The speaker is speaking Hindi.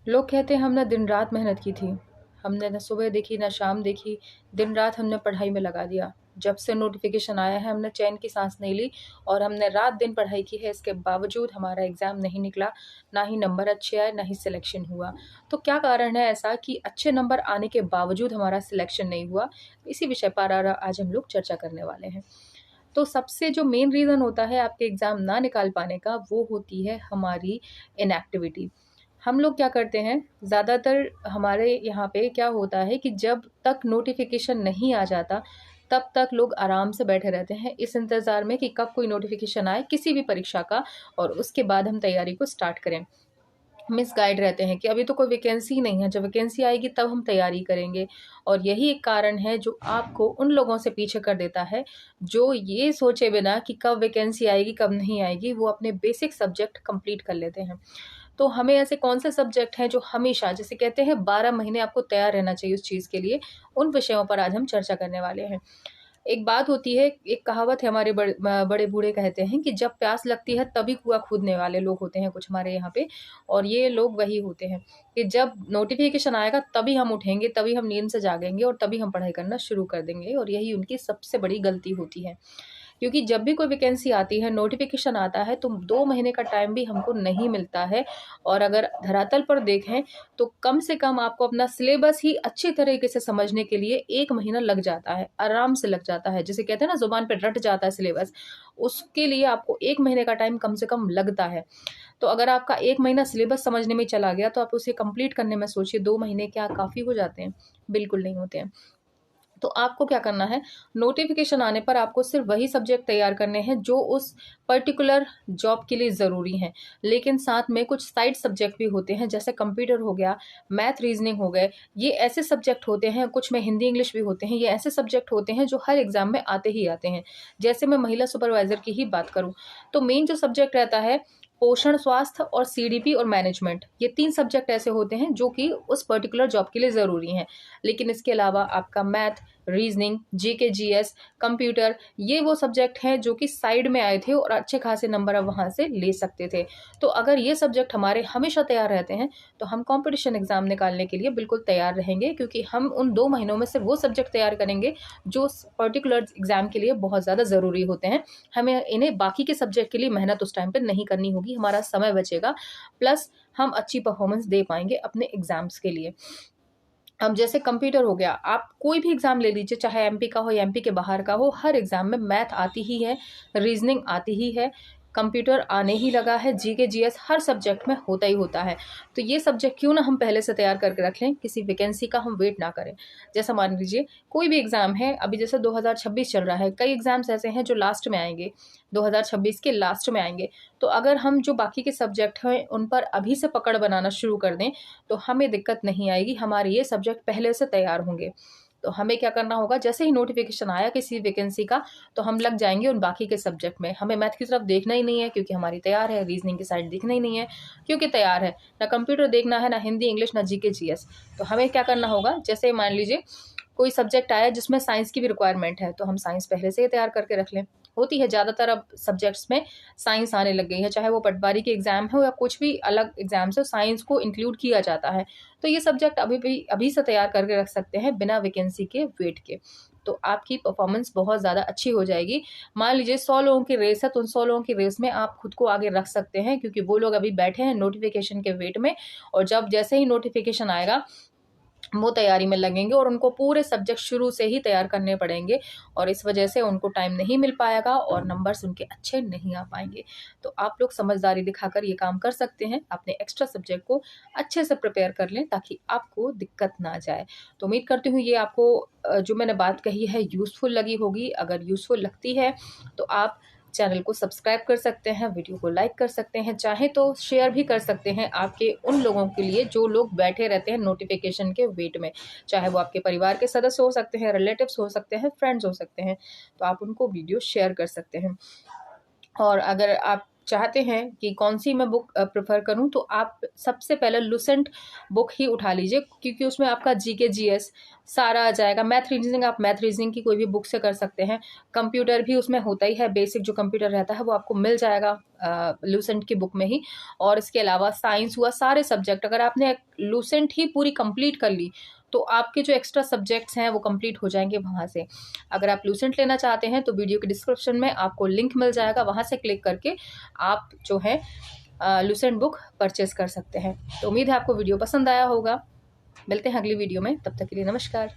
लोग कहते हैं हम ना दिन रात मेहनत की थी। हमने ना सुबह देखी ना शाम देखी, दिन रात हमने पढ़ाई में लगा दिया। जब से नोटिफ़िकेशन आया है हमने चैन की साँस नहीं ली और हमने रात दिन पढ़ाई की है, इसके बावजूद हमारा एग्ज़ाम नहीं निकला, ना ही नंबर अच्छे आए, ना ही सिलेक्शन हुआ। तो क्या कारण है ऐसा कि अच्छे नंबर आने के बावजूद हमारा सिलेक्शन नहीं हुआ? इसी विषय पर आज हम लोग चर्चा करने वाले हैं। तो सबसे जो मेन रीज़न होता है आपके एग्ज़ाम ना निकाल पाने का, वो होती है हमारी इनएक्टिविटी। हम लोग क्या करते हैं, ज़्यादातर हमारे यहाँ पे क्या होता है कि जब तक नोटिफ़िकेशन नहीं आ जाता, तब तक लोग आराम से बैठे रहते हैं इस इंतज़ार में कि कब कोई नोटिफ़िकेशन आए किसी भी परीक्षा का और उसके बाद हम तैयारी को स्टार्ट करें। मिसगाइड रहते हैं कि अभी तो कोई वैकेंसी नहीं है, जब वैकेंसी आएगी तब हम तैयारी करेंगे। और यही एक कारण है जो आपको उन लोगों से पीछे कर देता है, जो ये सोचे बिना कि कब वैकेंसी आएगी, कब नहीं आएगी, वो अपने बेसिक सब्जेक्ट कंप्लीट कर लेते हैं। तो हमें ऐसे कौन से सब्जेक्ट हैं जो हमेशा जिसे कहते हैं 12 महीने आपको तैयार रहना चाहिए उस चीज़ के लिए, उन विषयों पर आज हम चर्चा करने वाले हैं। एक बात होती है, एक कहावत है हमारे बड़े बूढ़े कहते हैं कि जब प्यास लगती है तभी कुआँ खोदने वाले लोग होते हैं कुछ हमारे यहाँ पे। और ये लोग वही होते हैं कि जब नोटिफ़िकेशन आएगा तभी हम उठेंगे, तभी हम नींद से जागेंगे और तभी हम पढ़ाई करना शुरू कर देंगे और यही उनकी सबसे बड़ी गलती होती है। क्योंकि जब भी कोई वैकेंसी आती है, नोटिफ़िकेशन आता है तो 2 महीने का टाइम भी हमको नहीं मिलता है। और अगर धरातल पर देखें तो कम से कम आपको अपना सिलेबस ही अच्छी तरीके से समझने के लिए 1 महीना लग जाता है, आराम से लग जाता है। जिसे कहते हैं ना ज़ुबान पे रट जाता है सिलेबस, उसके लिए आपको 1 महीने का टाइम कम से कम लगता है। तो अगर आपका 1 महीना सिलेबस समझने में चला गया तो आप उसे कंप्लीट करने में सोचिए 2 महीने क्या काफ़ी हो जाते हैं? बिल्कुल नहीं होते हैं। तो आपको क्या करना है, नोटिफ़िकेशन आने पर आपको सिर्फ़ वही सब्जेक्ट तैयार करने हैं जो उस पर्टिकुलर जॉब के लिए ज़रूरी हैं। लेकिन साथ में कुछ साइड सब्जेक्ट भी होते हैं, जैसे कंप्यूटर हो गया, मैथ, रीज़निंग हो गए। ये ऐसे सब्जेक्ट होते हैं, कुछ में हिंदी, इंग्लिश भी होते हैं। ये ऐसे सब्जेक्ट होते हैं जो हर एग्ज़ाम में आते ही आते हैं। जैसे मैं महिला सुपरवाइज़र की ही बात करूँ, तो मेन जो सब्जेक्ट रहता है, पोषण, स्वास्थ्य और सीडीपी और मैनेजमेंट, ये 3 सब्जेक्ट ऐसे होते हैं जो कि उस पर्टिकुलर जॉब के लिए ज़रूरी हैं। लेकिन इसके अलावा आपका math, reasoning, GK, GS, computer, ये वो सब्जेक्ट हैं जो कि साइड में आए थे और अच्छे खासे नंबर आप वहाँ से ले सकते थे। तो अगर ये सब्जेक्ट हमारे हमेशा तैयार रहते हैं, तो हम कॉम्पिटिशन एग्ज़ाम निकालने के लिए बिल्कुल तैयार रहेंगे, क्योंकि हम उन 2 महीनों में सिर्फ़ वो सब्जेक्ट तैयार करेंगे जो उस पर्टिकुलर एग्ज़ाम के लिए बहुत ज़्यादा ज़रूरी होते हैं। हमें इन्हें बाकी के सब्जेक्ट के लिए मेहनत उस टाइम पे नहीं करनी होगी, हमारा समय बचेगा, प्लस हम अच्छी परफ़ॉर्मेंस दे पाएँगे अपने एग्ज़ाम्स के लिए। अब जैसे कंप्यूटर हो गया, आप कोई भी एग्ज़ाम ले लीजिए, चाहे एमपी का हो या एमपी के बाहर का हो, हर एग्ज़ाम में मैथ आती ही है, रीज़निंग आती ही है, कंप्यूटर आने ही लगा है, जीके, जीएस हर सब्जेक्ट में होता ही होता है। तो ये सब्जेक्ट क्यों ना हम पहले से तैयार करके रख लें, किसी वैकेंसी का हम वेट ना करें। जैसा मान लीजिए कोई भी एग्ज़ाम है, अभी जैसे 2026 चल रहा है, कई एग्ज़ाम्स ऐसे हैं जो लास्ट में आएँगे, 2026 के लास्ट में आएँगे। तो अगर हम जो बाकी के सब्जेक्ट हैं, उन पर अभी से पकड़ बनाना शुरू कर दें, तो हमें दिक्कत नहीं आएगी, हमारे ये सब्जेक्ट पहले से तैयार होंगे। तो हमें क्या करना होगा, जैसे ही नोटिफ़िकेशन आया किसी वैकेंसी का, तो हम लग जाएँगे उन बाकी के सब्जेक्ट में। हमें मैथ की तरफ देखना ही नहीं है क्योंकि हमारी तैयार है, रीज़निंग की साइड देखना ही नहीं है क्योंकि तैयार है। ना कंप्यूटर देखना है, ना हिंदी, इंग्लिश, ना जीके, जीएस। तो हमें क्या करना होगा, जैसे मान लीजिए कोई सब्जेक्ट आया जिसमें साइंस की भी रिक्वायरमेंट है, तो हम साइंस पहले से ही तैयार करके रख लें। होती है ज़्यादातर अब सब्जेक्ट्स में साइंस आने लग गई है, चाहे वो पटवारी के एग्ज़ाम हो या कुछ भी अलग एग्ज़ाम्स हो, साइंस को इंक्लूड किया जाता है। तो ये सब्जेक्ट अभी से तैयार करके रख सकते हैं बिना वैकेंसी के वेट के। तो आपकी परफ़ॉर्मेंस बहुत ज़्यादा अच्छी हो जाएगी। मान लीजिए 100 लोगों की रेस है, तो उन 100 लोगों की रेस में आप खुद को आगे रख सकते हैं, क्योंकि वो लोग अभी बैठे हैं नोटिफ़िकेशन के वेट में, और जब जैसे ही नोटिफ़िकेशन आएगा वो तैयारी में लगेंगे और उनको पूरे सब्जेक्ट शुरू से ही तैयार करने पड़ेंगे, और इस वजह से उनको टाइम नहीं मिल पाएगा और नंबर्स उनके अच्छे नहीं आ पाएँगे। तो आप लोग समझदारी दिखाकर ये काम कर सकते हैं, अपने एक्स्ट्रा सब्जेक्ट को अच्छे से प्रिपेयर कर लें ताकि आपको दिक्कत ना जाए। तो उम्मीद करती हूँ ये आपको जो मैंने बात कही है यूज़फुल लगी होगी। अगर यूज़फुल लगती है तो आप चैनल को सब्सक्राइब कर सकते हैं, वीडियो को लाइक कर सकते हैं, चाहे तो शेयर भी कर सकते हैं आपके उन लोगों के लिए जो लोग बैठे रहते हैं नोटिफ़िकेशन के वेट में। चाहे वो आपके परिवार के सदस्य हो सकते हैं, रिलेटिव्स हो सकते हैं, फ्रेंड्स हो सकते हैं, तो आप उनको वीडियो शेयर कर सकते हैं। और अगर आप चाहते हैं कि कौन सी मैं बुक प्रेफर करूं, तो आप सबसे पहले लुसेंट बुक ही उठा लीजिए, क्योंकि उसमें आपका जीके जीएस सारा आ जाएगा। मैथ रीजनिंग, आप मैथ रीजनिंग की कोई भी बुक से कर सकते हैं। कंप्यूटर भी उसमें होता ही है, बेसिक जो कंप्यूटर रहता है वो आपको मिल जाएगा लुसेंट की बुक में ही। और इसके अलावा साइंस हुआ, सारे सब्जेक्ट अगर आपने लुसेंट ही पूरी कंप्लीट कर ली तो आपके जो एक्स्ट्रा सब्जेक्ट्स हैं वो कंप्लीट हो जाएंगे वहाँ से। अगर आप लुसेंट लेना चाहते हैं तो वीडियो के डिस्क्रिप्शन में आपको लिंक मिल जाएगा, वहाँ से क्लिक करके आप जो है लुसेंट बुक परचेज कर सकते हैं। तो उम्मीद है आपको वीडियो पसंद आया होगा। मिलते हैं अगली वीडियो में, तब तक के लिए नमस्कार।